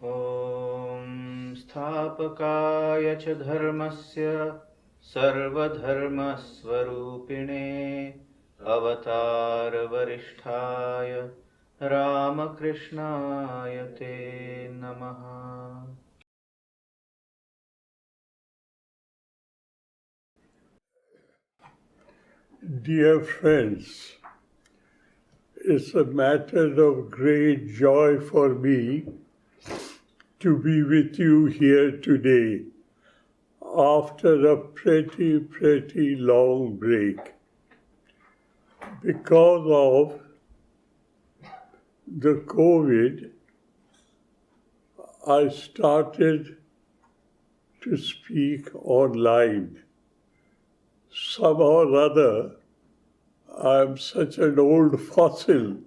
ॐ स्थापकाय च धर्मस्य सर्वधर्मस्वरूपिणे अवतारवरिष्ठाय रामकृष्णाय ते नमः। Dear friends, it's a matter of great joy for me to be with you here today after a pretty long break. Because of the COVID, I started to speak online. Somehow or other, I'm such an old fossil,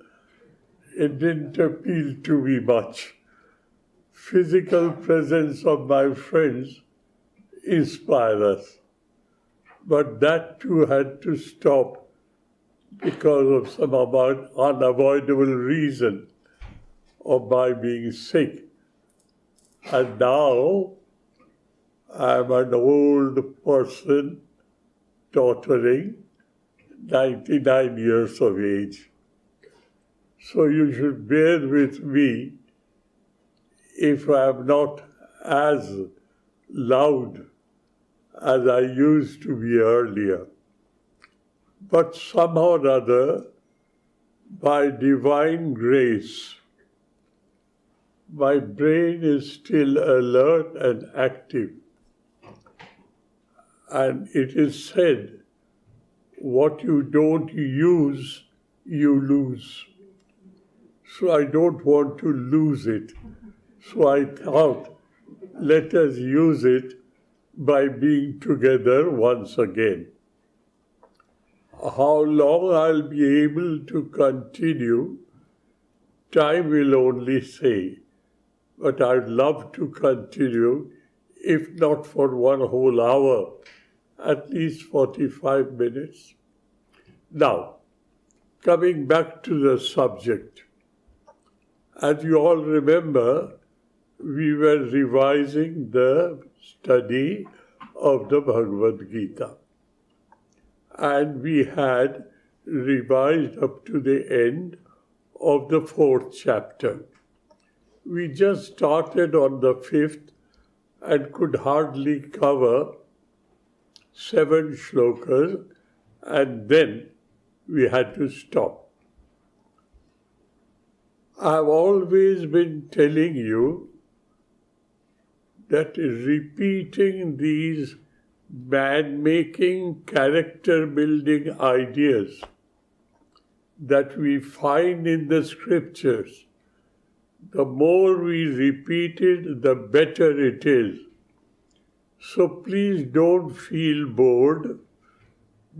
it didn't appeal to me much. Physical presence of my friends inspire us. But that too had to stop because of some unavoidable reason of my being sick. And now I'm an old person, tottering, 99 years of age. So you should bear with me if I am not as loud as I used to be earlier. But somehow or other, by divine grace, my brain is still alert and active. And it is said, what you don't use, you lose. So I don't want to lose it. So I thought, let us use it by being together once again. How long I'll be able to continue, time will only say. But I'd love to continue, if not for one whole hour, at least 45 minutes. Now, coming back to the subject. As you all remember, we were revising the study of the Bhagavad Gita. And we had revised up to the end of the 4th chapter. We just started on the 5th and could hardly cover 7 shlokas, and then we had to stop. I've always been telling you that repeating these man-making, character-building ideas that we find in the scriptures, the more we repeat it, the better it is. So please don't feel bored,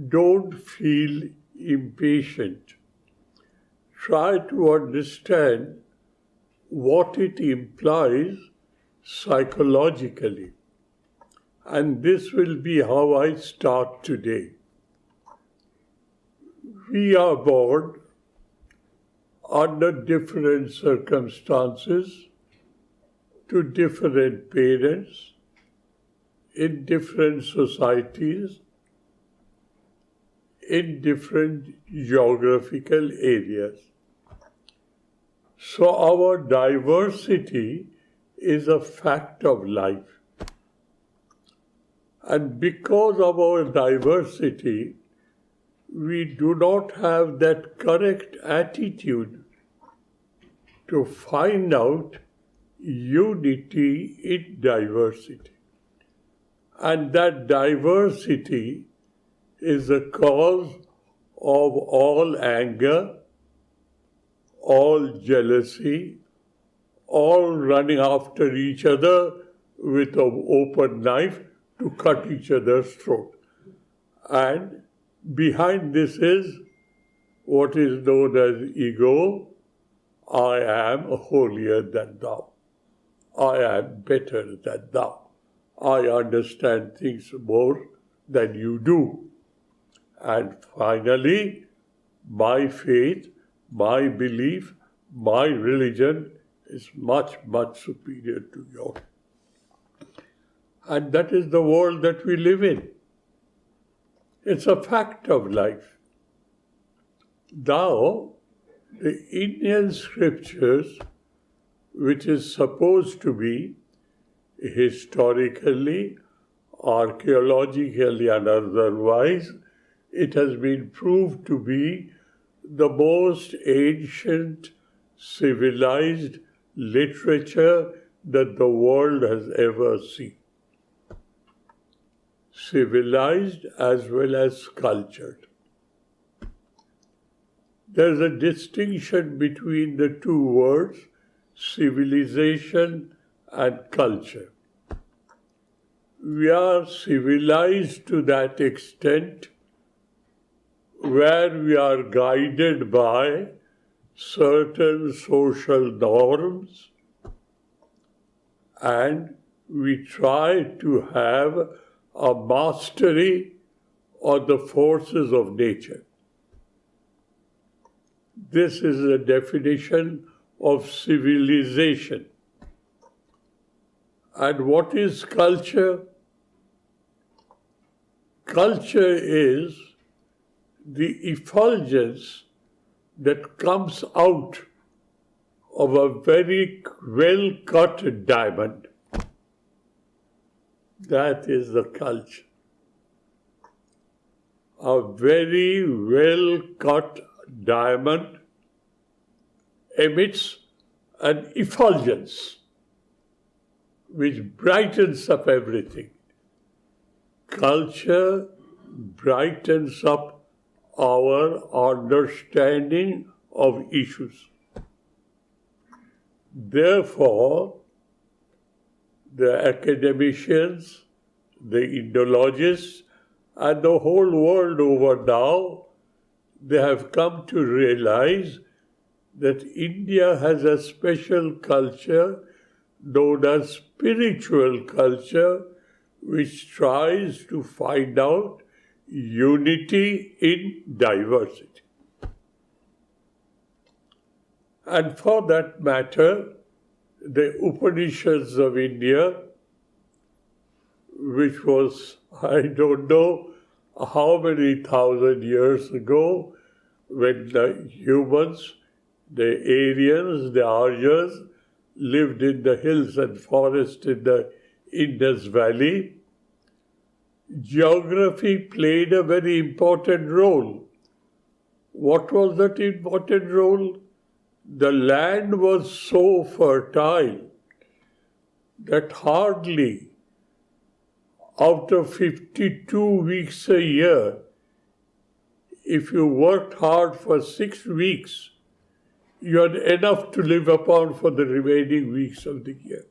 don't feel impatient. Try to understand what it implies psychologically. And this will be how I start today. We are born under different circumstances, to different parents, in different societies, in different geographical areas. So our diversity is a fact of life. And because of our diversity, we do not have that correct attitude to find out unity in diversity. And that diversity is the cause of all anger, all jealousy, all running after each other with an open knife to cut each other's throat. And behind this is what is known as ego. I am holier than thou. I am better than thou. I understand things more than you do. And finally, my faith, my belief, my religion is much, much superior to yours. And that is the world that we live in. It's a fact of life. Now, the Indian scriptures, which is supposed to be historically, archaeologically and otherwise, it has been proved to be the most ancient civilized literature that the world has ever seen. Civilized as well as cultured. There's a distinction between the two words, civilization and culture. We are civilized to that extent where we are guided by certain social norms and we try to have a mastery of the forces of nature. This is the definition of civilization. And what is culture? Culture is the effulgence that comes out of a very well-cut diamond. That is the culture. A very well-cut diamond emits an effulgence which brightens up everything. Culture brightens up our understanding of issues. Therefore, the academicians, the Indologists, and the whole world over now, they have come to realize that India has a special culture known as spiritual culture, which tries to find out unity in diversity. And for that matter, the Upanishads of India, which was, I don't know how many thousand years ago, when the humans, the Aryans, the Aryas, lived in the hills and forests in the Indus Valley, geography played a very important role. What was that important role? The land was so fertile that hardly out of 52 weeks a year, if you worked hard for 6 weeks, you had enough to live upon for the remaining weeks of the year.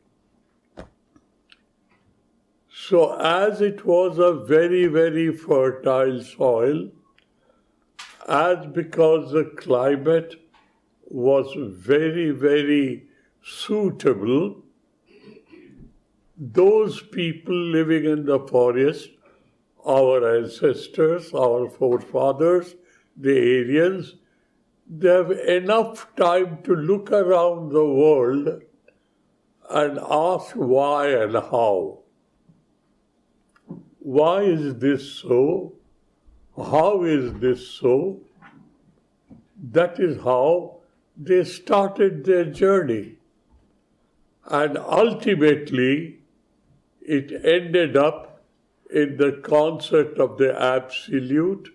So as it was a very, very fertile soil, as because the climate was very, very suitable, those people living in the forest, our ancestors, our forefathers, the Aryans, they have enough time to look around the world and ask why and how. Why is this so? How is this so? That is how they started their journey. And ultimately, it ended up in the concept of the Absolute,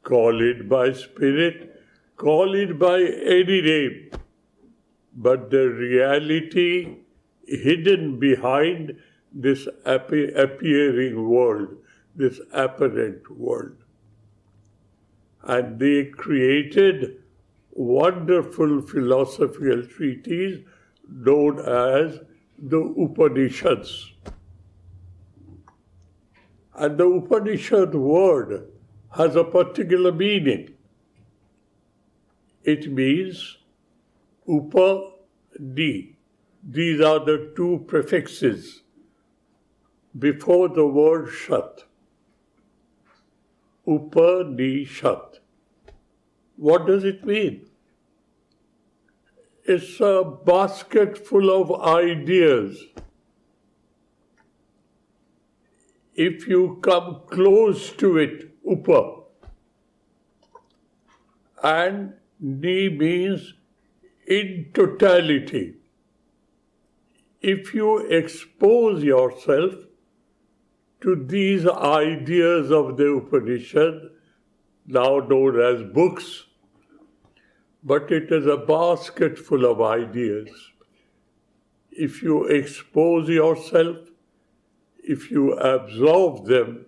call it by spirit, call it by any name. But the reality hidden behind this appearing world, this apparent world. And they created wonderful philosophical treatises known as the Upanishads. And the Upanishad word has a particular meaning. It means Upa-Ni. These are the two prefixes before the word Shat. Upanishad. What does it mean? It's a basket full of ideas. If you come close to it, upa, and ni means in totality. If you expose yourself to these ideas of the Upanishad, now known as books, but it is a basket full of ideas. If you expose yourself, if you absorb them,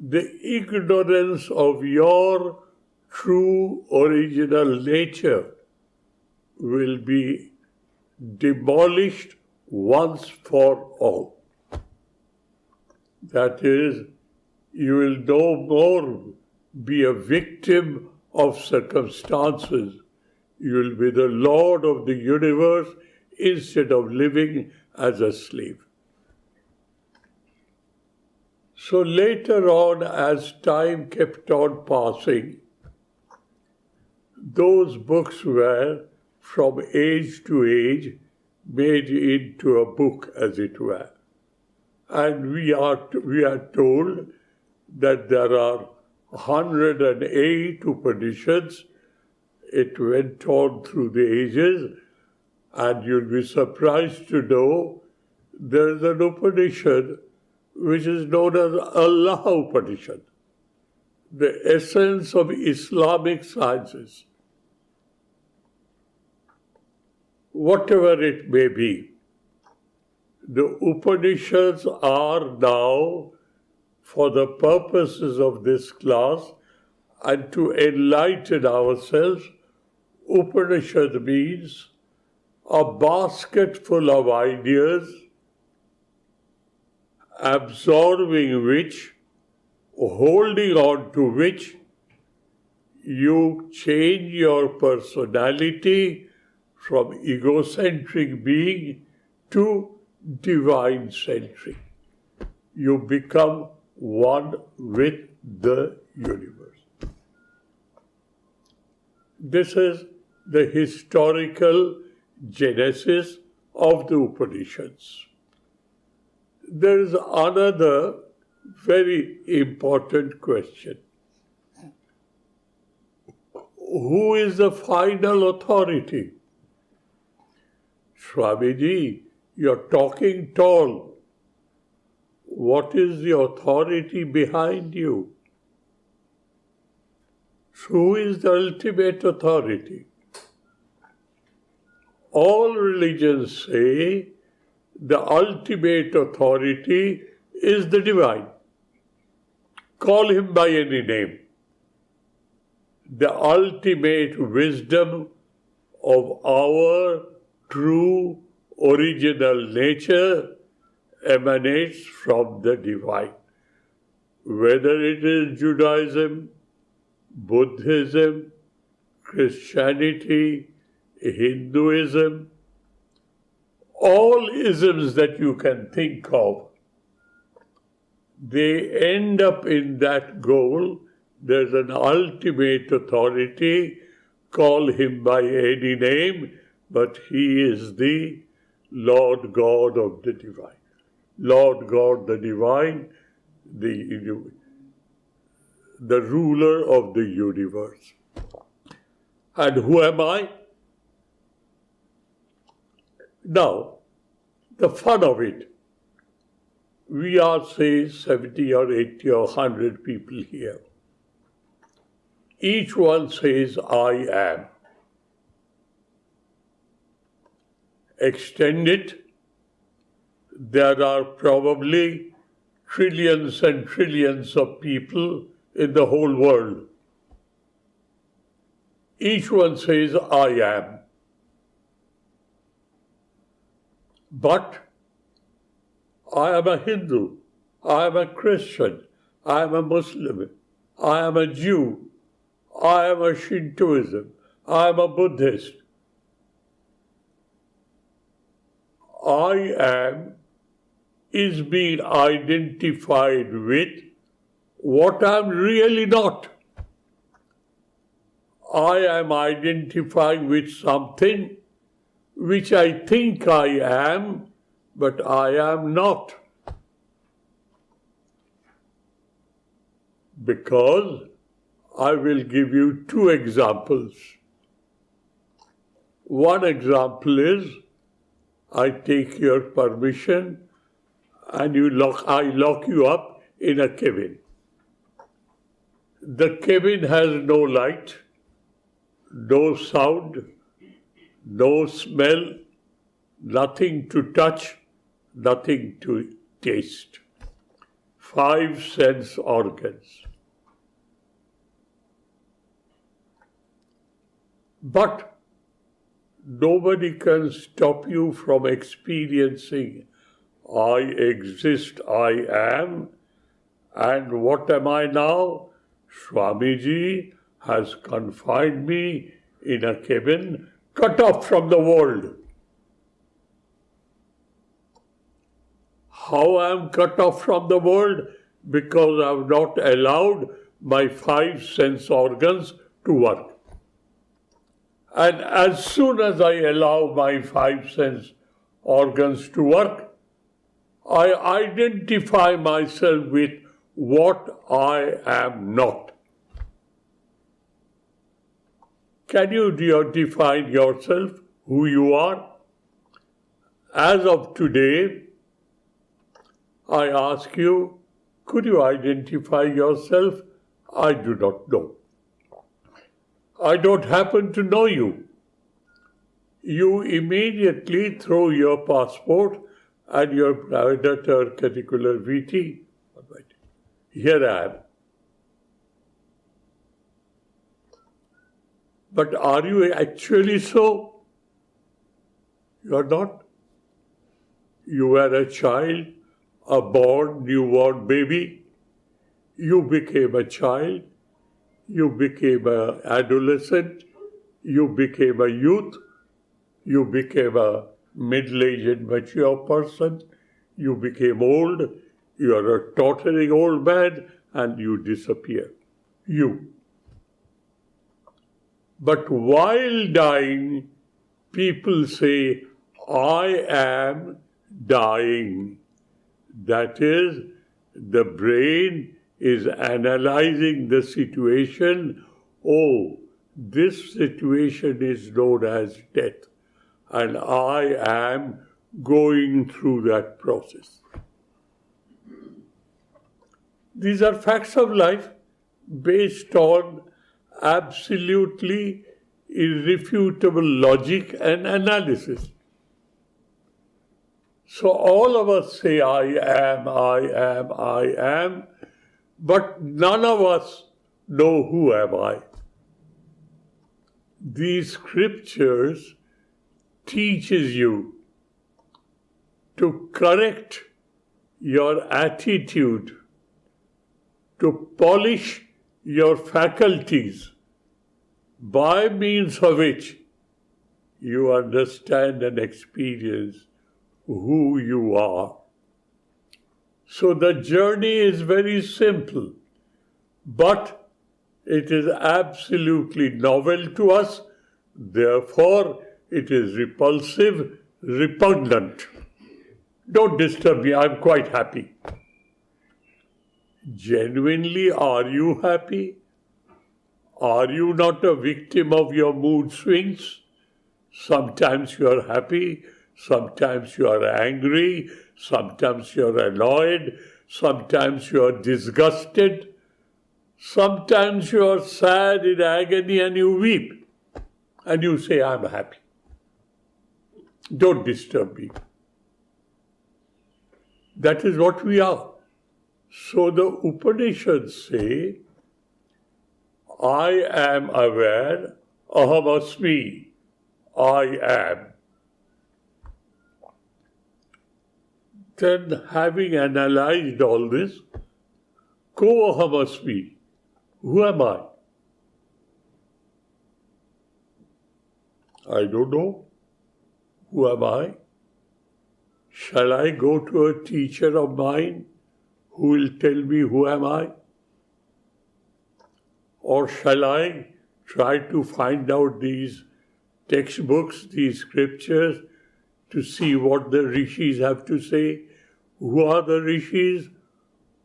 the ignorance of your true original nature will be demolished once for all. That is, you will no more be a victim of circumstances. You will be the Lord of the universe instead of living as a slave. So later on, as time kept on passing, those books were, from age to age, made into a book, as it were. And we are told that there are 108 Upanishads. It went on through the ages, and you'll be surprised to know there is an Upanishad which is known as Allah Upanishad, the essence of Islamic sciences. Whatever it may be, the Upanishads are now, for the purposes of this class and to enlighten ourselves, Upanishad means a basket full of ideas, absorbing which, holding on to which, you change your personality from egocentric being to divine-centric. You become one with the universe. This is the historical genesis of the Upanishads. There is another very important question. Who is the final authority? Swamiji, you're talking tall. What is the authority behind you? Who is the ultimate authority? All religions say the ultimate authority is the divine. Call him by any name. The ultimate wisdom of our true original nature emanates from the divine. Whether it is Judaism, Buddhism, Christianity, Hinduism, all isms that you can think of, they end up in that goal. There's an ultimate authority, call him by any name, but he is the Lord God of the divine. Lord God the divine, the ruler of the universe. And who am I? Now, the fun of it, we are, say, 70 or 80 or 100 people here. Each one says, I am. Extend it, there are probably trillions and trillions of people in the whole world. Each one says, I am. But I am a Hindu, I am a Christian, I am a Muslim, I am a Jew, I am a Shintoism, I am a Buddhist. I am is being identified with what I am really not. I am identifying with something which I think I am, but I am not. Because I will give you two examples. One example is, I take your permission and I lock you up in a cabin. The cabin has no light, no sound, no smell, nothing to touch, nothing to taste. 5 sense organs. But nobody can stop you from experiencing I exist, I am, and what am I now? Swamiji has confined me in a cabin, cut off from the world. How I am cut off from the world? Because I have not allowed my 5 sense organs to work. And as soon as I allow my 5 sense organs to work, I identify myself with what I am not. Can you define yourself, who you are? As of today, I ask you, could you identify yourself? I do not know. I don't happen to know you. You immediately throw your passport and your private particular VT. Here I am. But are you actually so? You are not. You were a child, a newborn baby. You became a child. You became an adolescent. You became a youth. You became a middle-aged mature person. You became old. You are a tottering old man and you disappear. You. But while dying, people say, I am dying. That is, the brain is analyzing the situation. Oh, this situation is known as death, and I am going through that process. These are facts of life based on absolutely irrefutable logic and analysis. So all of us say, I am, I am, I am, but none of us know who am I. These scriptures teaches you to correct your attitude, to polish your faculties, by means of which you understand and experience who you are. So the journey is very simple, but it is absolutely novel to us, therefore it is repulsive, repugnant. Don't disturb me, I'm quite happy. Genuinely, are you happy? Are you not a victim of your mood swings? Sometimes you are happy, sometimes you are angry, sometimes you are annoyed, sometimes you are disgusted, sometimes you are sad in agony and you weep. And you say, I'm happy. Don't disturb me. That is what we are. So the Upanishads say, I am aware, aham asmi, I am. Then having analyzed all this, ko aham asmi, who am I? I don't know. Who am I? Shall I go to a teacher of mine who will tell me who am I? Or shall I try to find out these textbooks, these scriptures, to see what the rishis have to say. Who are the rishis?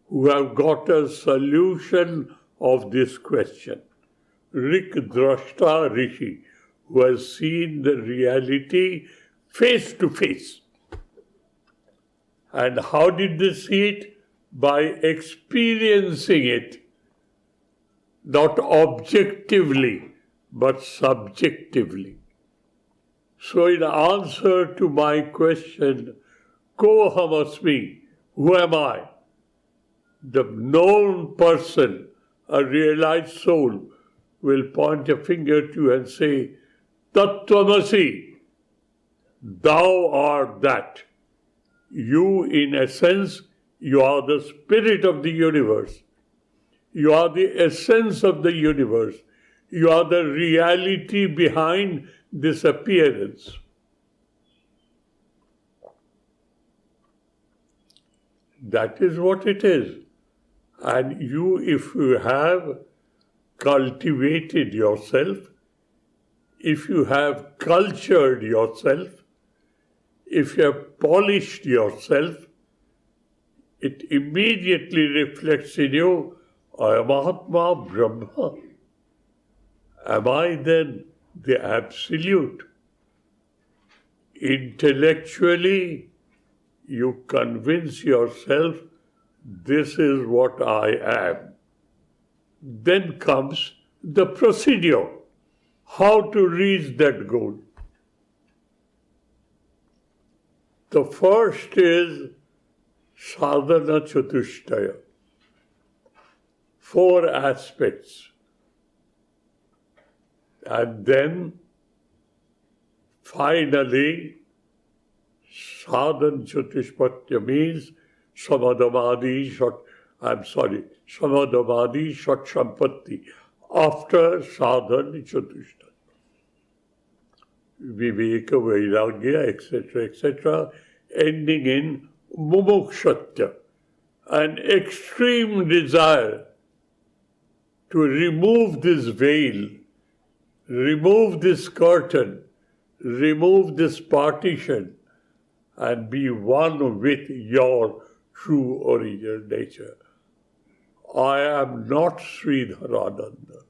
Who have got a solution of this question. Rik Drashta Rishi, who has seen the reality face to face. And how did they see it? By experiencing it, not objectively, but subjectively. So in answer to my question, Ko Hamasmi, who am I? The known person, a realized soul, will point a finger to and say, Tattvamasi, thou art that. You, in essence, you are the spirit of the universe. You are the essence of the universe. You are the reality behind this appearance. That is what it is. And you, if you have cultivated yourself, if you have cultured yourself, if you have polished yourself, it immediately reflects in you, I am Atma Brahma. Am I then the Absolute? Intellectually, you convince yourself, this is what I am. Then comes the procedure, how to reach that goal. The first is sadhana chatushtaya. 4 aspects. And then finally, sadhana chatushtaya means samadhamadi shat sampatti. After sadhana chatushtaya. Viveka, Vairagya, etc., ending in mumukshya, an extreme desire to remove this veil, remove this curtain, remove this partition, and be one with your true original nature. I am not Sridharananda.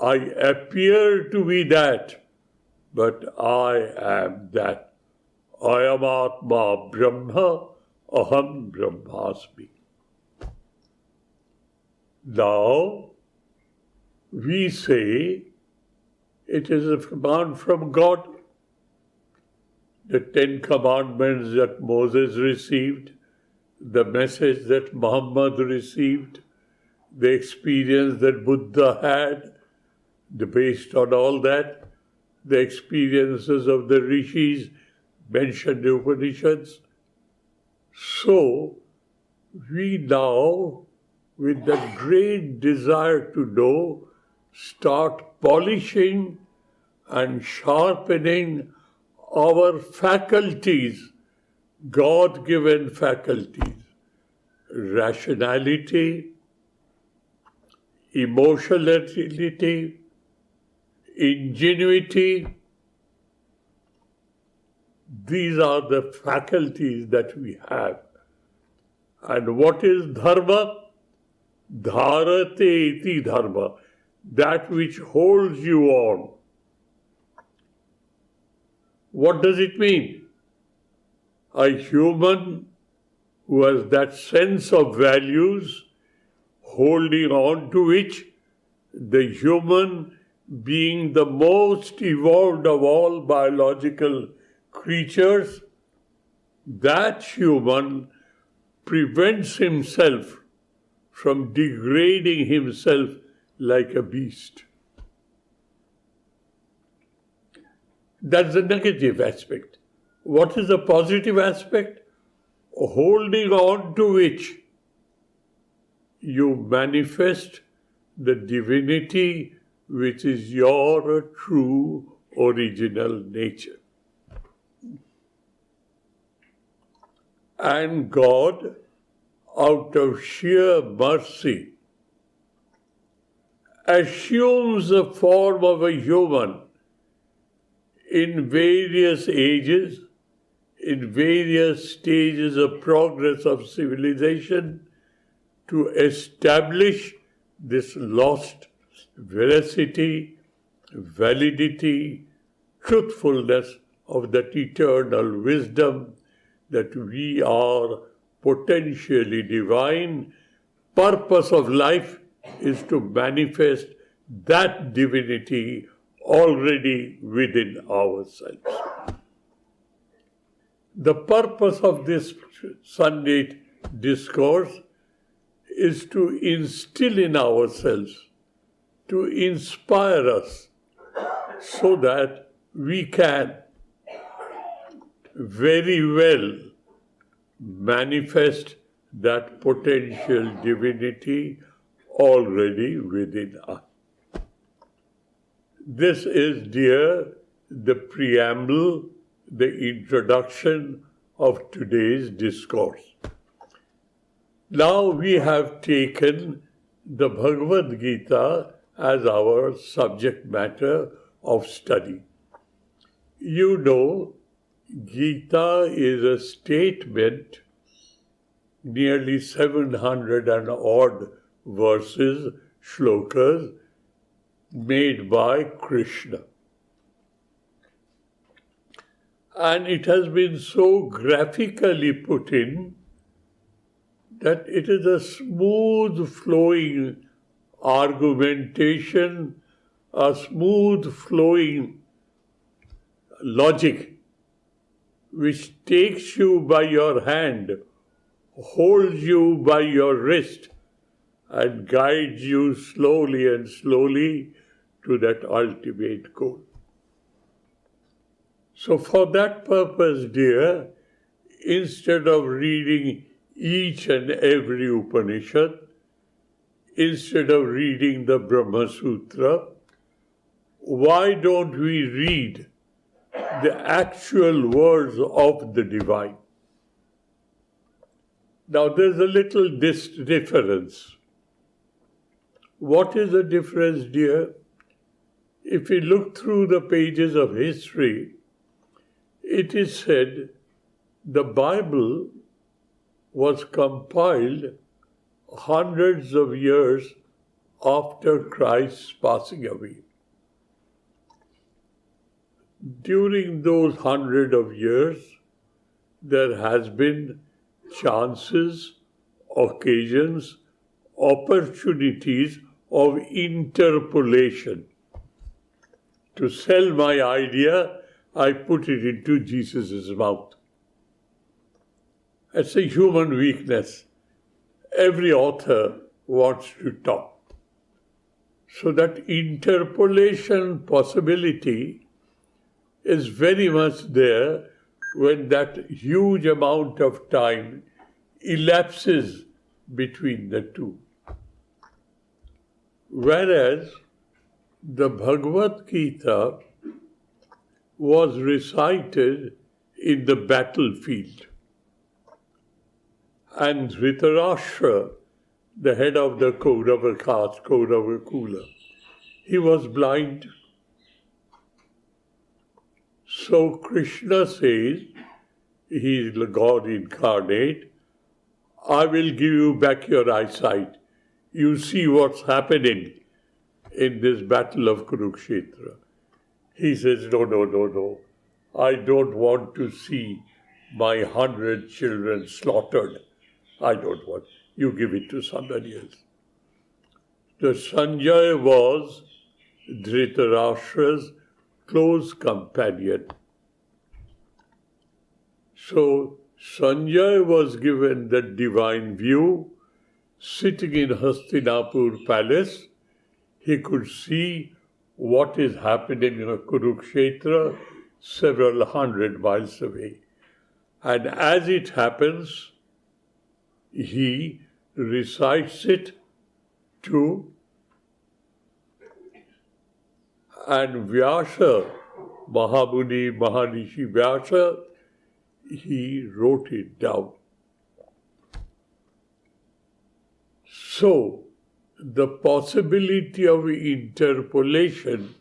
I appear to be that, but I am that. I am Atma Brahma, Aham Brahmasmi. Now, we say it is a command from God. The 10 commandments that Moses received, the message that Muhammad received, the experience that Buddha had, based on all that, the experiences of the rishis mentioned in Upanishads. So, we now, with that great desire to know, start polishing and sharpening our faculties, God-given faculties, rationality, emotionality, ingenuity. These are the faculties that we have. And what is dharma? Dharate iti dharma, that which holds you on. What does it mean? A human who has that sense of values, holding on to which, the human being the most evolved of all biological creatures, that human prevents himself from degrading himself like a beast. That's the negative aspect. What is the positive aspect? Holding on to which you manifest the divinity which is your true original nature. And God, out of sheer mercy assumes the form of a human in various ages, in various stages of progress of civilization, to establish this lost veracity, validity, truthfulness of that eternal wisdom that we are potentially divine. Purpose of life is to manifest that divinity already within ourselves. The purpose of this Sunday discourse is to instill in ourselves, to inspire us, so that we can very well manifest that potential divinity already within us. This is, dear, the preamble, the introduction of today's discourse. Now we have taken the Bhagavad Gita as our subject matter of study. You know, Gita is a statement, nearly 700 and odd verses, shlokas, made by Krishna. And it has been so graphically put in that it is a smooth flowing argumentation, a smooth flowing logic which takes you by your hand, holds you by your wrist, and guides you slowly and slowly to that ultimate goal. So for that purpose, dear, instead of reading each and every Upanishad, instead of reading the Brahma Sutra, why don't we read the actual words of the divine? Now there's a little difference. What is the difference, dear? If we look through the pages of history, it is said the Bible was compiled hundreds of years after Christ's passing away. During those 100 of years, there has been chances, occasions, opportunities of interpolation. To sell my idea, I put it into Jesus' mouth. It's a human weakness. Every author wants to talk. So that interpolation possibility is very much there when that huge amount of time elapses between the two. Whereas the Bhagavad Gita was recited in the battlefield. And Dhritarashtra, the head of the Kaurava caste, Kaurava Kula, he was blind. So Krishna says, he is the God incarnate, I will give you back your eyesight. You see what's happening in this battle of Kurukshetra. He says, no. I don't want to see my 100 children slaughtered. I don't want. You give it to somebody else. The Sanjay was Dhritarashtra's close companion. So Sanjay was given the divine view. Sitting in Hastinapur palace, he could see what is happening in Kurukshetra several hundred miles away. And as it happens, he recites it to, and Vyasa, Mahamuni, Maharishi Vyasa, he wrote it down. So, the possibility of interpolation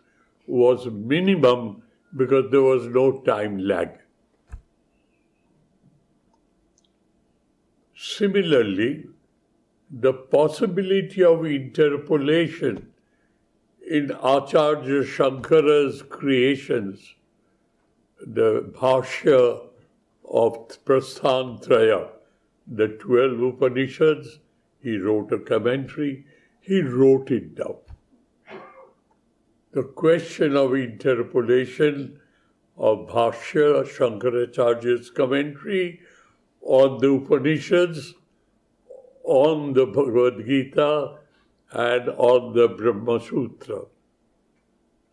was minimum because there was no time lag. Similarly, the possibility of interpolation in Acharya Shankara's creations, the Bhashya of Prasthantraya, the 12 Upanishads, he wrote a commentary, he wrote it down. The question of interpolation of Bhashya, Shankaracharya's commentary on the Upanishads, on the Bhagavad Gita, and on the Brahma Sutra,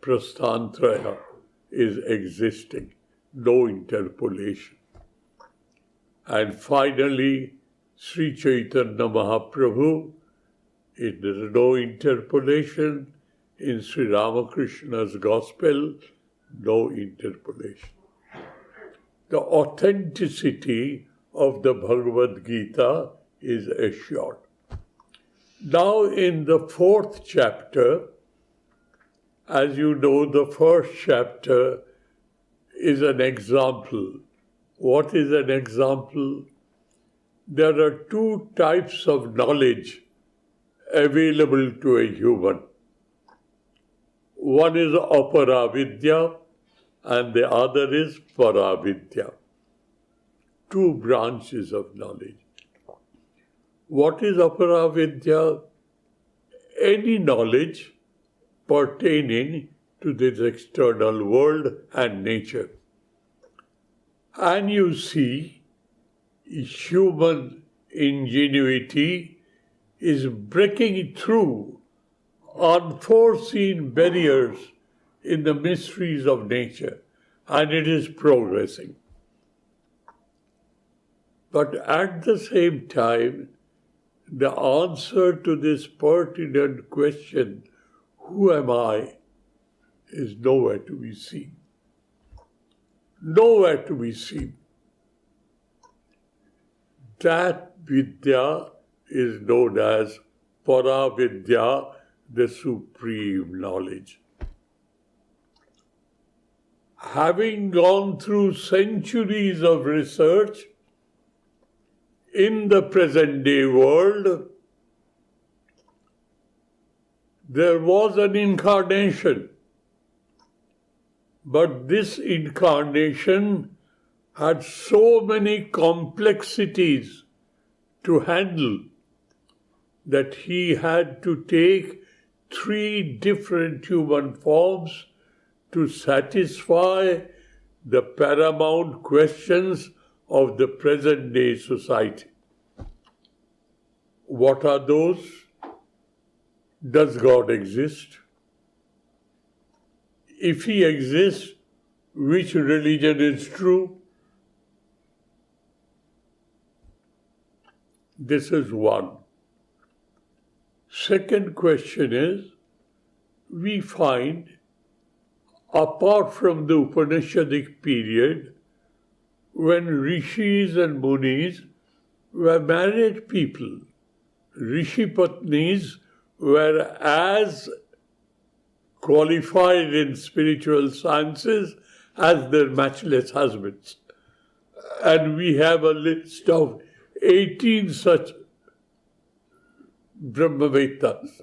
Prasthantraya, is existing, no interpolation. And finally, Sri Chaitanya Mahaprabhu, there is no interpolation. In Sri Ramakrishna's Gospel, no interpolation. The authenticity of the Bhagavad Gita is assured. Now in the 4th chapter, as you know, the first chapter is an example. What is an example? There are 2 types of knowledge available to a human. One is aparavidya and the other is paravidya. 2 branches of knowledge. What is aparavidya? Any knowledge pertaining to this external world and nature. And you see, human ingenuity is breaking through unforeseen barriers in the mysteries of nature, and it is progressing. But at the same time, the answer to this pertinent question, who am I, is nowhere to be seen. Nowhere to be seen. That vidya is known as paravidya, the supreme knowledge. Having gone through centuries of research in the present day world, there was an incarnation, but this incarnation had so many complexities to handle that he had to take 3 different human forms to satisfy the paramount questions of the present day society. What are those? Does God exist? If he exists, which religion is true? This is one. Second question is, we find, apart from the Upanishadic period, when rishis and munis were married people, rishi patnis were as qualified in spiritual sciences as their matchless husbands. And we have a list of 18 such Brahmavettas.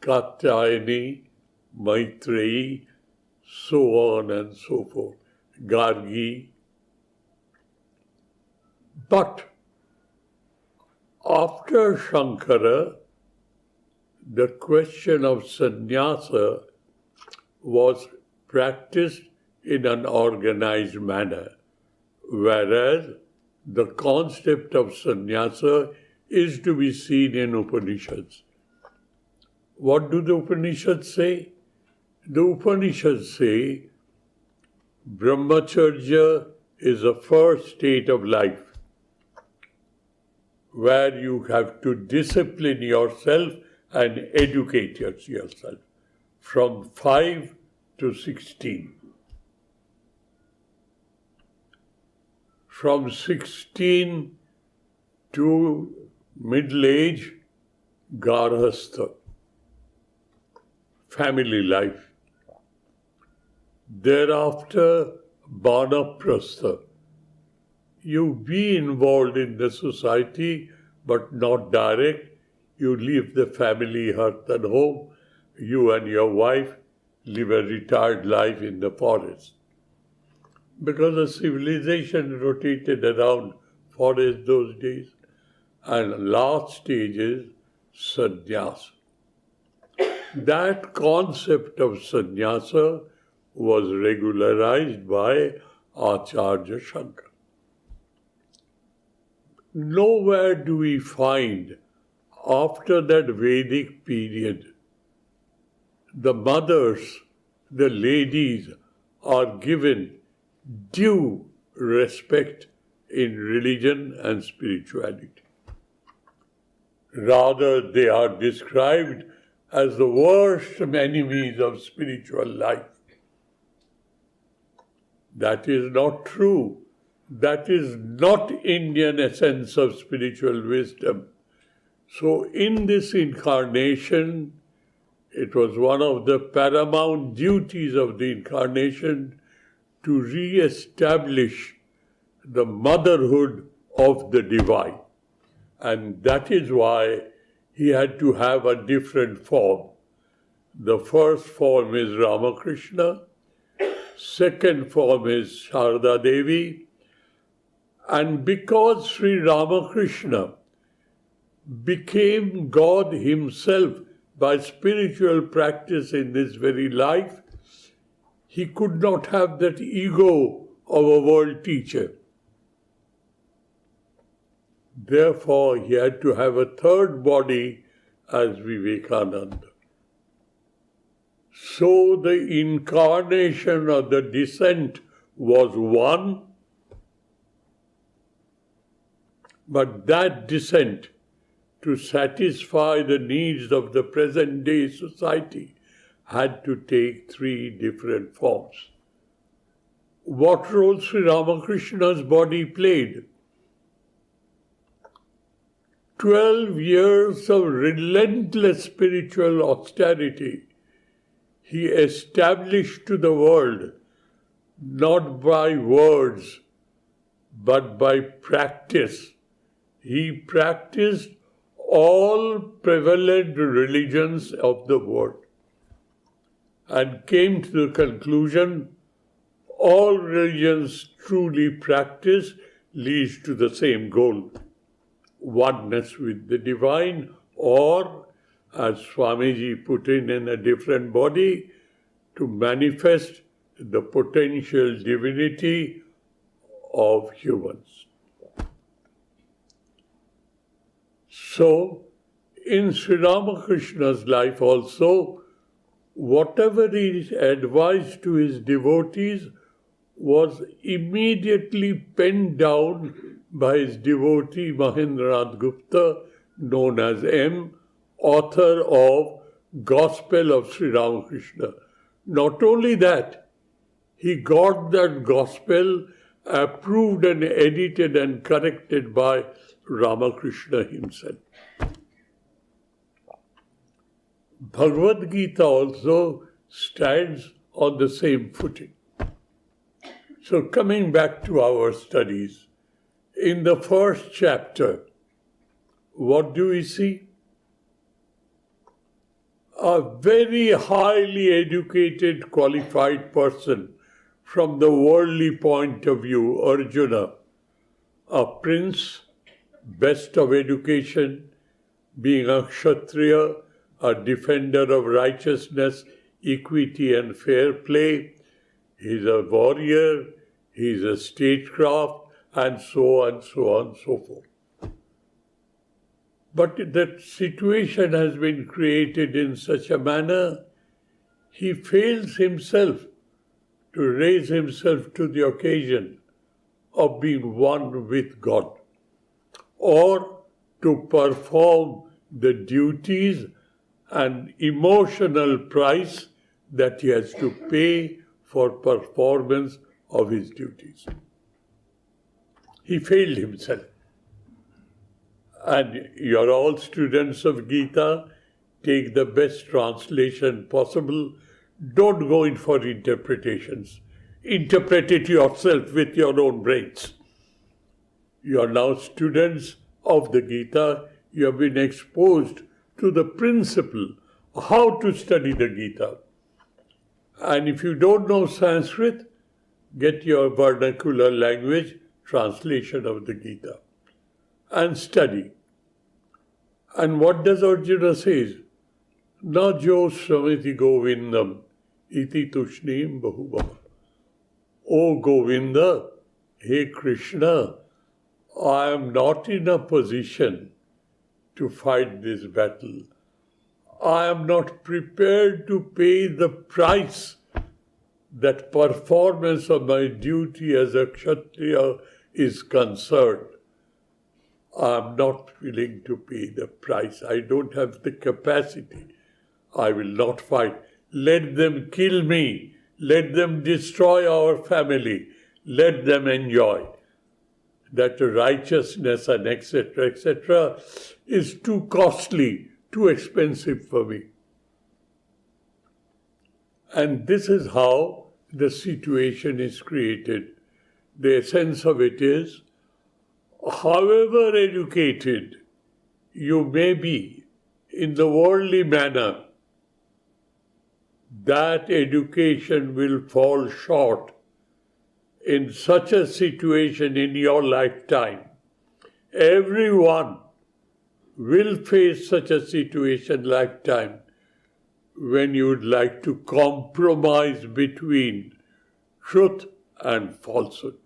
Katyayani, Maitreyi, so on and so forth. Gargi. But after Shankara, the question of sannyasa was practiced in an organized manner, whereas the concept of sannyasa is to be seen in Upanishads. What do the Upanishads say? The Upanishads say Brahmacharya is the first state of life where you have to discipline yourself and educate yourself from 5 to 16. From 16 to middle age, garhastha, family life. Thereafter, banaprastha. You be involved in the society, but not direct. You leave the family hearth and home. You and your wife live a retired life in the forest. Because the civilization rotated around forest those days. And last stage is sannyasa. That concept of sannyasa was regularized by Acharya Shankara. Nowhere do we find, after that Vedic period, the mothers, the ladies are given due respect in religion and spirituality. Rather, they are described as the worst enemies of spiritual life. That is not true. That is not Indian essence of spiritual wisdom. So in this incarnation, it was one of the paramount duties of the incarnation to re-establish the motherhood of the divine. And that is why he had to have a different form. The first form is Ramakrishna, second form is Sharda Devi, and because Sri Ramakrishna became God himself by spiritual practice in this very life, he could not have that ego of a world teacher. Therefore, he had to have a third body as Vivekananda. So the incarnation or the descent was one, but that descent, to satisfy the needs of the present day society, had to take three different forms. What role Sri Ramakrishna's body played? 12 years of relentless spiritual austerity he established to the world, not by words, but by practice. He practiced all prevalent religions of the world and came to the conclusion all religions truly practiced leads to the same goal, oneness with the divine, or, as Swamiji put in a different body, to manifest the potential divinity of humans. So, in Sri Ramakrishna's life also, whatever he advised to his devotees was immediately penned down by his devotee Mahendranath Gupta, known as M., author of Gospel of Sri Ramakrishna. Not only that, he got that Gospel approved and edited and corrected by Ramakrishna himself. Bhagavad Gita also stands on the same footing. So coming back to our studies, in the first chapter, what do we see? A very highly educated, qualified person from the worldly point of view, Arjuna, a prince, best of education, being a Kshatriya, a defender of righteousness, equity and fair play. He's a warrior, he's a statecraft, and so on, so on, so forth. But that situation has been created in such a manner, he fails himself to raise himself to the occasion of being one with God, or to perform the duties and emotional price that he has to pay for performance of his duties. He failed himself. And you're all students of Gita. Take the best translation possible. Don't go in for interpretations. Interpret it yourself with your own brains. You are now students of the Gita. You have been exposed to the principle, how to study the Gita. And if you don't know Sanskrit, get your vernacular language translation of the Gita and study. And what does Arjuna say? Na jo sramiti govindam iti tushnim bahubhava. O Govinda, hey Krishna, I am not in a position to fight this battle. I am not prepared to pay the price that performance of my duty as a Kshatriya is concerned. I am not willing to pay the price. I don't have the capacity. I will not fight. Let them kill me. Let them destroy our family. Let them enjoy. That righteousness and etc. is too costly, too expensive for me. And this is how the situation is created. The essence of it is, however educated you may be in the worldly manner, that education will fall short in such a situation in your lifetime. Everyone will face such a situation lifetime when you would like to compromise between truth and falsehood.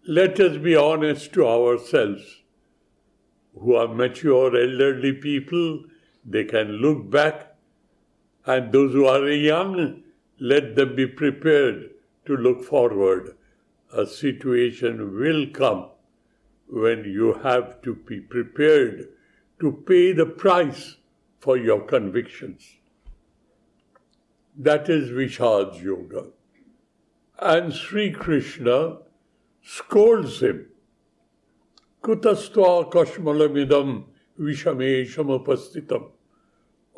Let us be honest to ourselves. Who are mature elderly people, they can look back, and those who are young, let them be prepared to look forward. A situation will come when you have to be prepared to pay the price for your convictions. That is Vishad Yoga. And Sri Krishna scolds him. Kutastva kashmalamidam vishamesham upastitam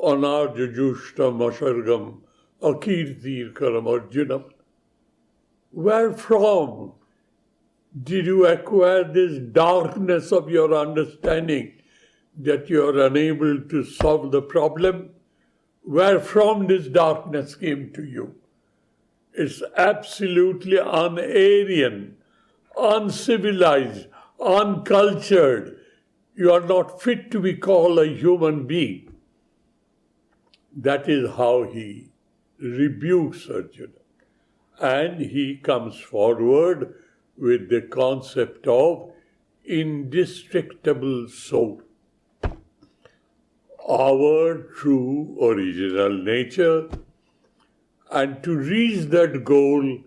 anarjajushtam ashargam akirtir karam arjunam. Where from did you acquire this darkness of your understanding that you are unable to solve the problem? Where from this darkness came to you? It's absolutely un-Aryan, uncivilized, uncultured. You are not fit to be called a human being. That is how he rebukes Arjuna. And he comes forward with the concept of indestructible soul. Our true original nature. And to reach that goal,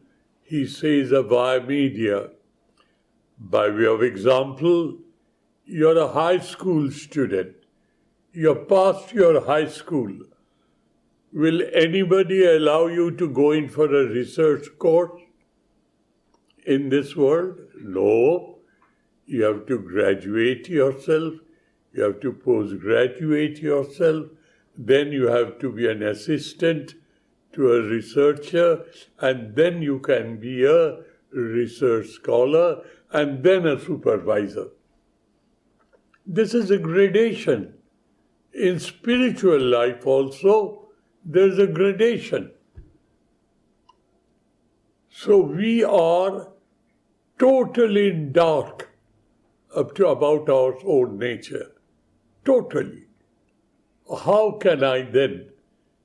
he says via media. By way of example, you're a high school student. You're past your high school. Will anybody allow you to go in for a research course in this world? No. You have to graduate yourself. You have to postgraduate yourself. Then you have to be an assistant to a researcher. And then you can be a research scholar and then a supervisor. This is a gradation. In spiritual life also, there's a gradation. So we are totally in dark about our own nature. Totally. How can I then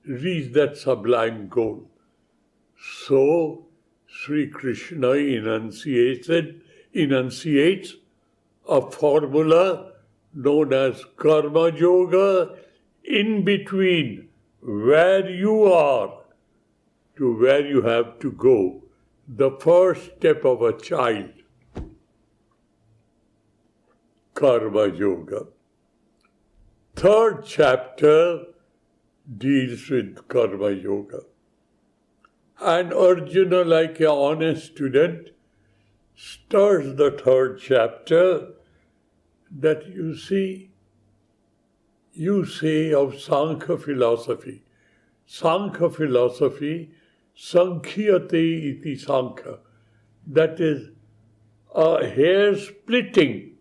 reach that sublime goal? So Sri Krishna enunciates a formula known as Karma Yoga, in between where you are to where you have to go. The first step of a child. Karma Yoga. Third chapter deals with Karma Yoga. And Arjuna, like an honest student, stirs the third chapter that you say of Sankhya philosophy. Sankhya philosophy, Sankhyate iti Sankhya. That is a hair-splitting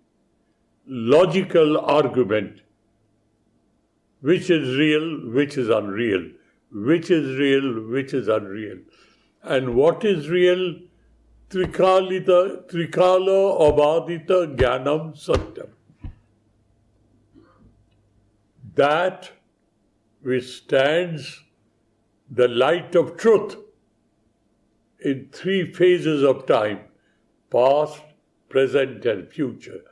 logical argument. Which is real, which is unreal. Which is real, which is unreal. And what is real? Trikala abadita jnanam satyam. That withstands the light of truth in three phases of time: past, present, and future.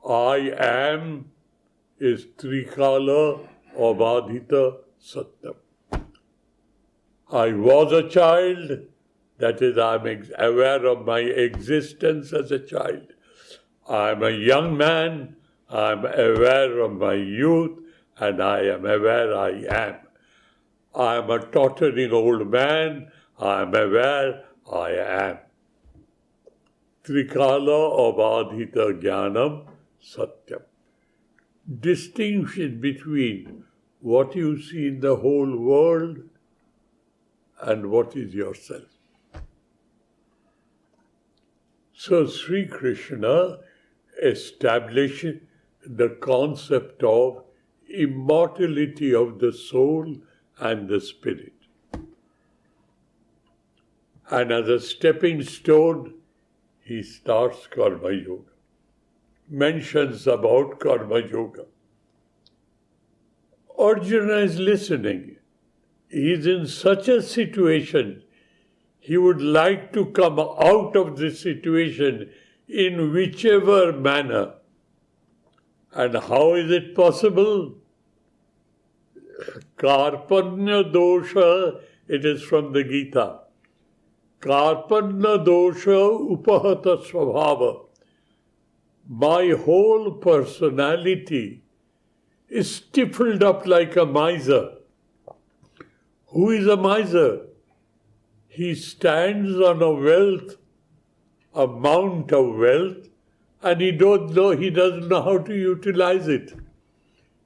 I am is Trikala abadita satyam. I was a child, that is, I am aware of my existence as a child. I am a young man, I am aware of my youth, and I am aware I am. I am a tottering old man, I am aware I am. Trikala abadhita jnanam satyam. Distinction between what you see in the whole world and what is yourself. So Sri Krishna established the concept of immortality of the soul and the spirit. And as a stepping stone, he starts Karma Yoga, mentions about Karma Yoga. Arjuna is listening. He is in such a situation, he would like to come out of this situation in whichever manner. And how is it possible? Karpanya dosha, it is from the Gita. Karpanya dosha upahata svabhava. My whole personality is stifled up like a miser. Who is a miser? He stands on a wealth, a mount of wealth, and he doesn't know how to utilize it.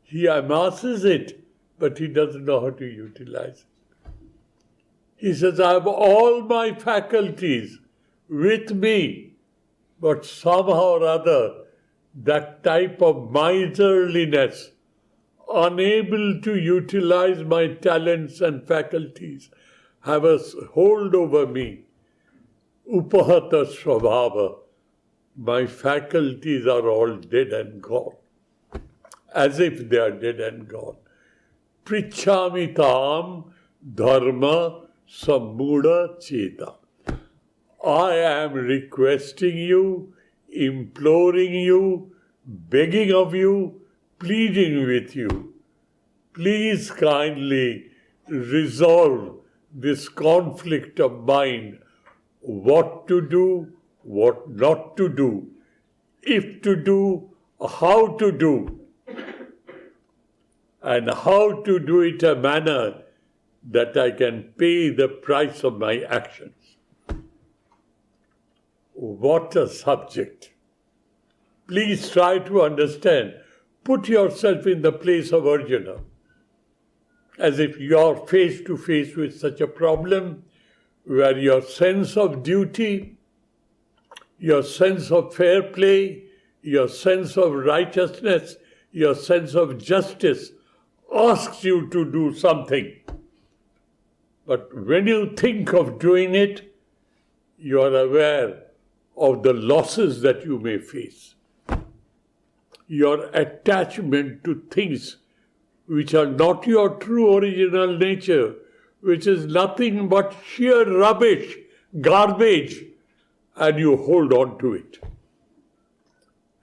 He amasses it, but he doesn't know how to utilize it. He says, I have all my faculties with me, but somehow or other, that type of miserliness, unable to utilize my talents and faculties, have a hold over me. Upahata svabhava. My faculties are all dead and gone, as if they are dead and gone. Prichamitam dharma sammuda cheta. I am requesting you, imploring you, begging of you, pleading with you. Please kindly resolve this conflict of mind. What to do, what not to do, if to do, how to do, and how to do it in a manner that I can pay the price of my actions. What a subject. Please try to understand. Put yourself in the place of Arjuna, as if you are face to face with such a problem where your sense of duty, your sense of fair play, your sense of righteousness, your sense of justice asks you to do something. But when you think of doing it, you are aware of the losses that you may face. Your attachment to things which are not your true original nature, which is nothing but sheer rubbish, garbage, and you hold on to it.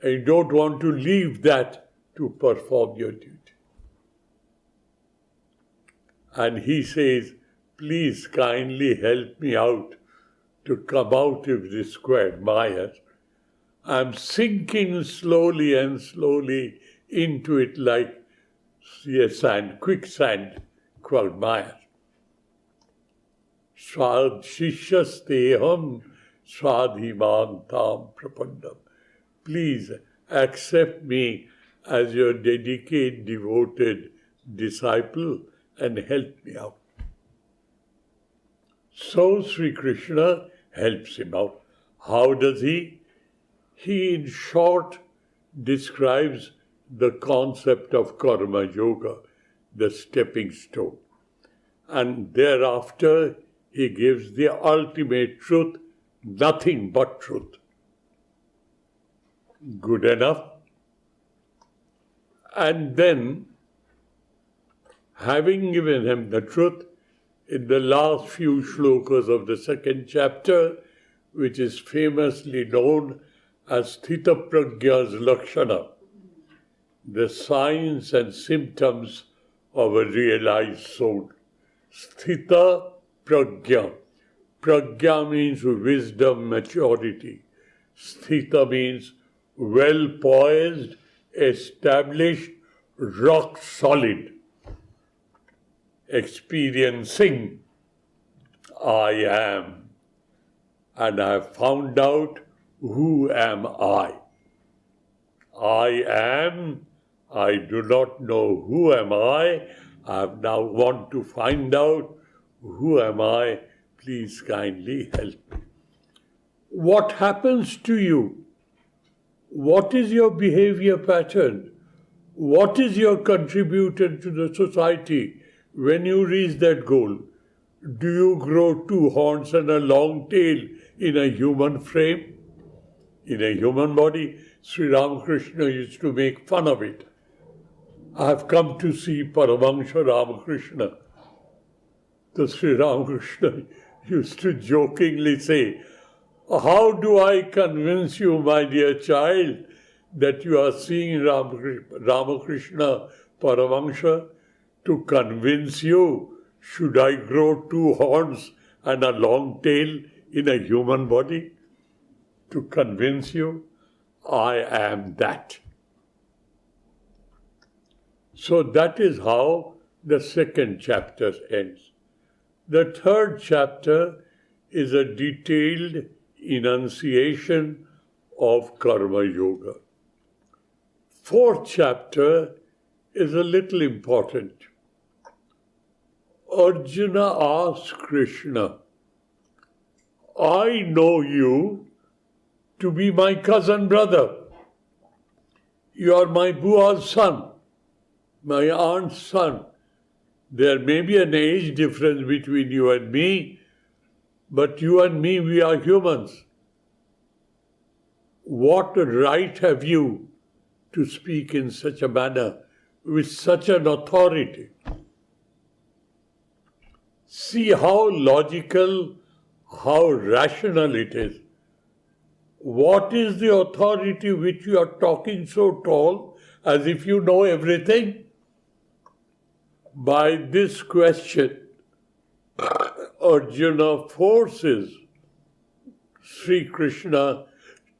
And you don't want to leave that to perform your duty. And he says, please kindly help me out to come out of this square mire. I'm sinking slowly and slowly into it like sand, quicksand called mire. Shishasteham Svadhimam tam prapandam. Please accept me as your dedicated, devoted disciple and help me out. So Sri Krishna helps him out. How does he? He, in short, describes the concept of karma yoga, the stepping stone. And thereafter, he gives the ultimate truth, nothing but truth. Good enough. And then, having given him the truth, in the last few shlokas of the second chapter, which is famously known as Sthita Prajna's Lakshana, the signs and symptoms of a realized soul. Sthita Prajna. Prajna means wisdom, maturity. Sthita means well poised, established, rock solid. Experiencing I am, and I have found out who am I. I am, I do not know who am I now want to find out who am I. Please kindly help me. What happens to you? What is your behavior pattern? What is your contribution to the society when you reach that goal? Do you grow two horns and a long tail in a human frame? In a human body? Sri Ramakrishna used to make fun of it. I have come to see Paramahansa Ramakrishna. The Sri Ramakrishna used to jokingly say, how do I convince you, my dear child, that you are seeing Ramakrishna Paramahansa? To convince you, should I grow two horns and a long tail in a human body? To convince you, I am that. So that is how the second chapter ends. The third chapter is a detailed enunciation of karma yoga. Fourth chapter is a little important. Arjuna asks Krishna, I know you to be my cousin brother. You are my Bua's son, my aunt's son. There may be an age difference between you and me, but you and me, we are humans. What right have you to speak in such a manner, with such an authority? See how logical, how rational it is. What is the authority which you are talking so tall, as if you know everything? By this question, Arjuna forces Sri Krishna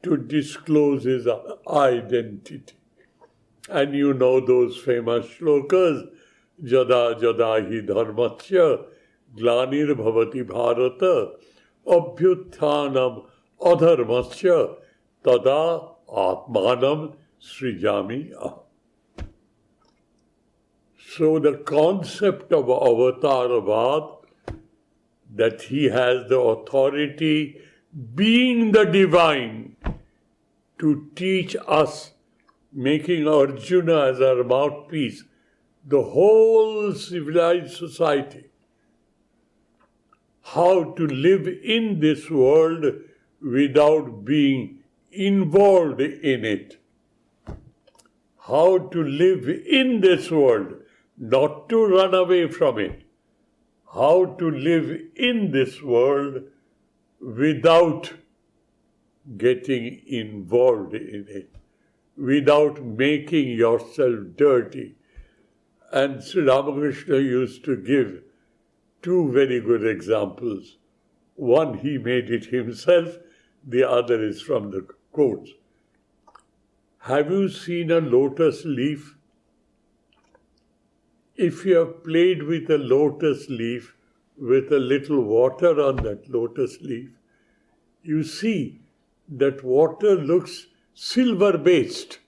to disclose his identity. And you know those famous shlokas, Jada Jada hi dharmasya glanir bhavati bharata abhyutthanam adharmasya tada atmanam srijami aham. So the concept of avataravad, that he has the authority, being the divine, to teach us, making Arjuna as our mouthpiece, the whole civilized society, how to live in this world without being involved in it. How to live in this world, not to run away from it. How to live in this world without getting involved in it, without making yourself dirty. And Sri Ramakrishna used to give two very good examples. One, he made it himself, the other is from the quotes. Have you seen a lotus leaf? If you have played with a lotus leaf with a little water on that lotus leaf, you see that water looks silver-based.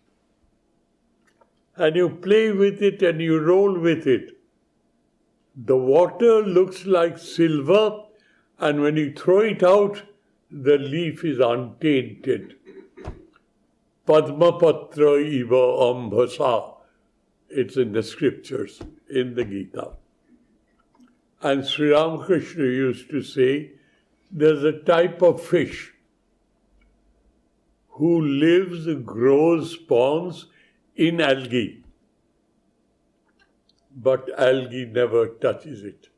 And you play with it and you roll with it. The water looks like silver, and when you throw it out, the leaf is untainted. Padmapatra iva ambhasa. It's in the scriptures, in the Gita. And Sri Ramakrishna used to say, there's a type of fish who lives, grows, spawns in algae. But algae never touches it.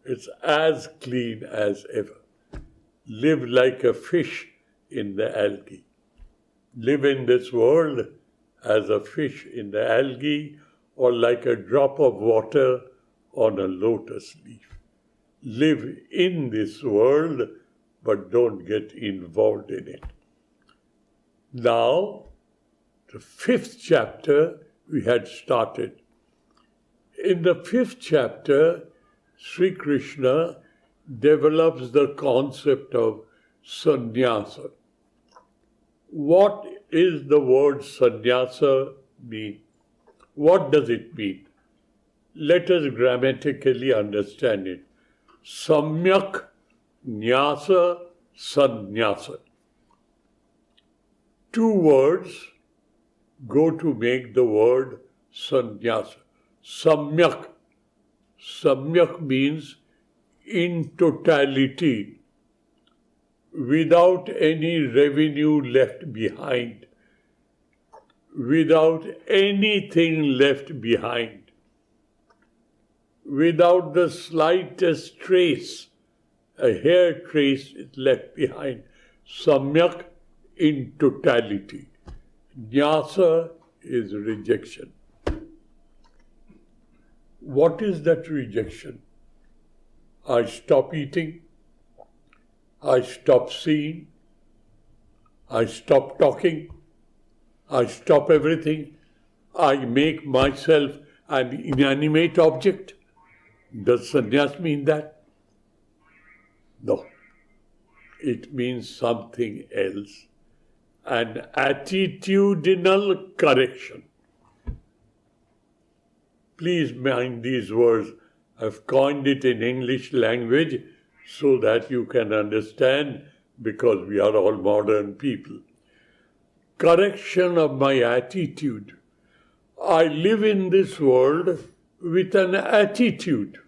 It's as clean as ever. Live like a fish in the algae. Live in this world as a fish in the algae, or like a drop of water on a lotus leaf. Live in this world, but don't get involved in it. Now, the 5th chapter we had started. In the 5th chapter, Sri Krishna develops the concept of sannyasa. What is the word sannyasa mean? What does it mean? Let us grammatically understand it. Samyak nyasa sannyasa. 2 words go to make the word sannyasa. Samyak. Samyak means in totality, without any revenue left behind, without anything left behind, without the slightest trace, a hair trace is left behind. Samyak in totality. Nyasa is rejection. What is that rejection? I stop eating, I stop seeing, I stop talking, I stop everything, I make myself an inanimate object. Does sannyas mean that? No. It means something else. An attitudinal correction. Please mind these words. I've coined it in English language so that you can understand, because we are all modern people. Correction of my attitude. I live in this world with an attitude.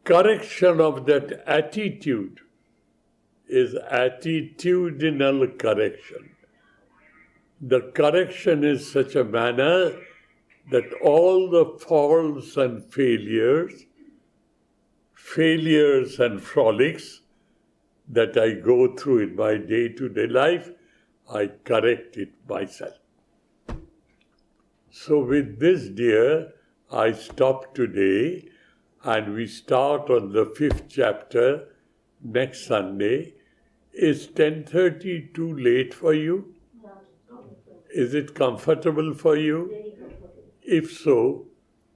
Correction of that attitude is attitudinal correction. The correction is such a manner that all the faults and failures and frolics that I go through in my day-to-day life, I correct it myself. So with this, dear, I stop today, and we start on the 5th chapter next Sunday. Is 10:30 too late for you? Is it comfortable for you? If so,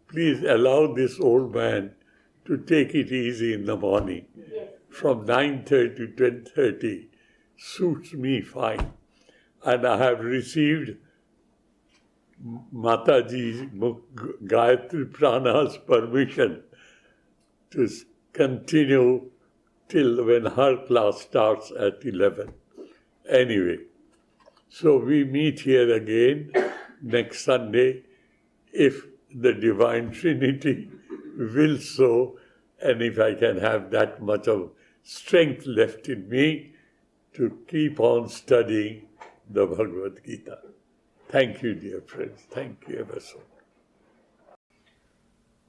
please allow this old man to take it easy in the morning. From 9:30 to 10:30 suits me fine. And I have received Mataji's Gayatri Prana's permission to continue till when her class starts at 11. Anyway, so we meet here again next Sunday, if the Divine Trinity wills so, and if I can have that much of strength left in me to keep on studying the Bhagavad Gita. Thank you, dear friends. Thank you ever so much.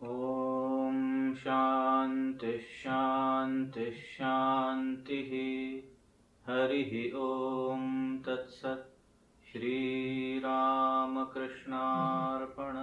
Om Shanti Shanti Shanti Harihi Om Tat Sat Shri Ramakrishna Arpanam